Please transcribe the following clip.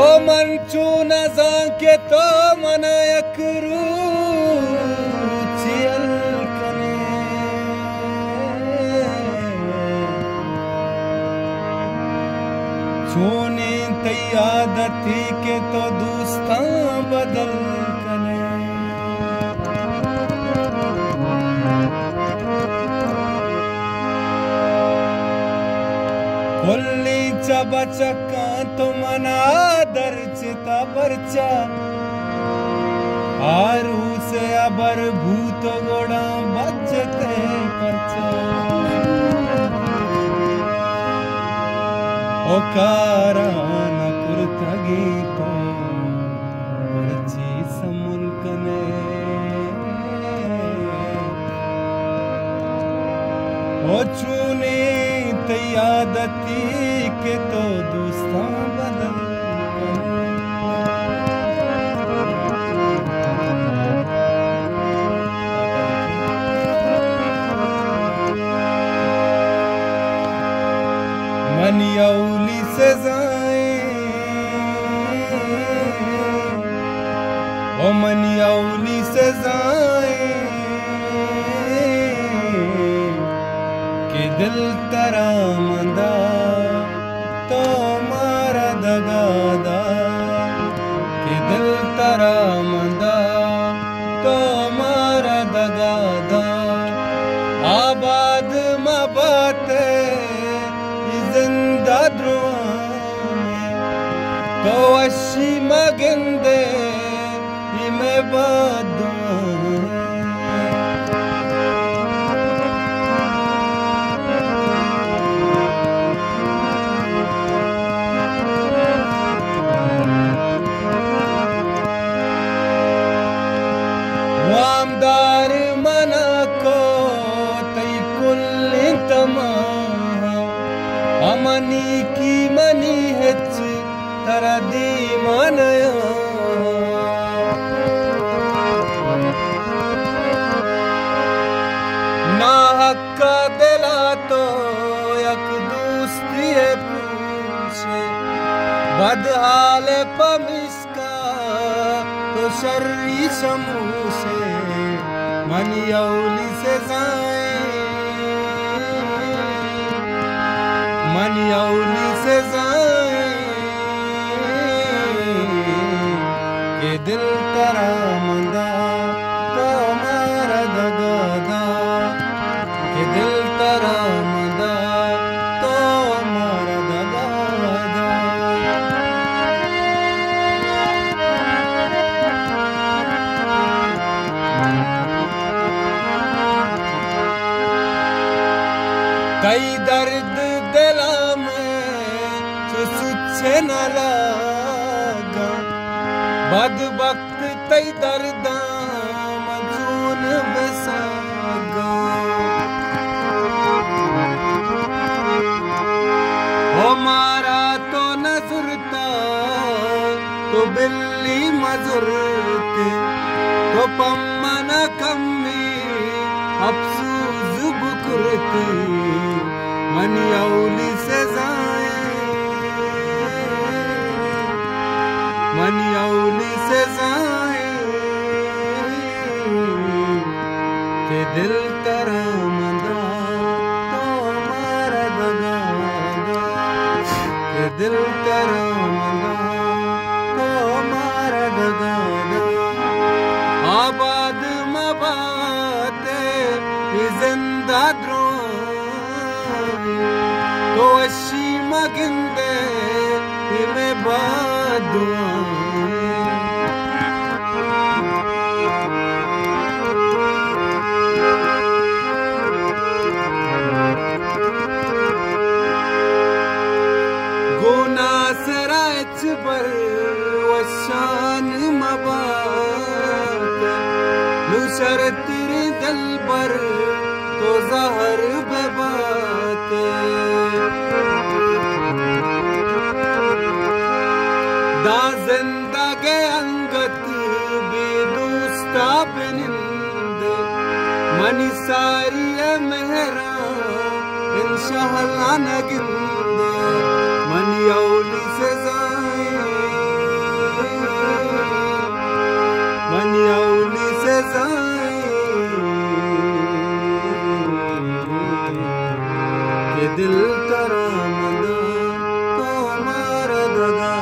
ओ मंचू नजा के तो मनयक रूचियल कने चूनी तैयादती के तो दोस्ता बदल कने कुल्ली चबचका तो मना दर्चिता परचा आरू से अबर भूत गोड़ा बचते परचा ओकारा न कुर्तगी तो परची समुल्कने ओ चूने तैयादती के तो दोस्ता बदल मनियौली से जाए ओ मनियौली से जाए कि दिल तरा मंदा तो मारा दगादा कि दिल तरा मंदा तो मारा दगादा आबाद मबाते जिंदा द्रोह तो अशी मगिंदे इमे बादू वामदार मना को तई कुल तमाम अमनी की मनी हेच तरा दी मनया ना हक्का दिला तो यक दोस्ती है पूछे बदहाल पमिस्का तो शर्री समूसे मनियौली से जाए मनियौली से जाए के दिल तरा मंदा तो मारा दगादा के दिल तरा मंदा तो मारा दगादा कई दर्द दिला में सुचे न लागा बद वक्त तई दर्दा मजून बसागा हो मारा तो नजरता तो बिल्ली मजरती तो पम्मन कम्मी अफसूस बुकरती मनियौली से जाए मनियौली से जाए के दिल तरा मंदा तो मारा दगादा के दिल तरा मंदा तो मारा दगादा आबाद मबाते जिंदा द्रोह तो अशी मगिंदे इमे बादुआ गोना सराच पर वशान मबात नुशरत दिल पर तो जहर बेबात दा जिंदगी अंगत बेदोस्ता बिनिंद मनी सारी मेहरा इंशाअल्लाह नगिंद मनियौली से जाए बनियाउली से जाई के दिल तरा मना तो मारा दगा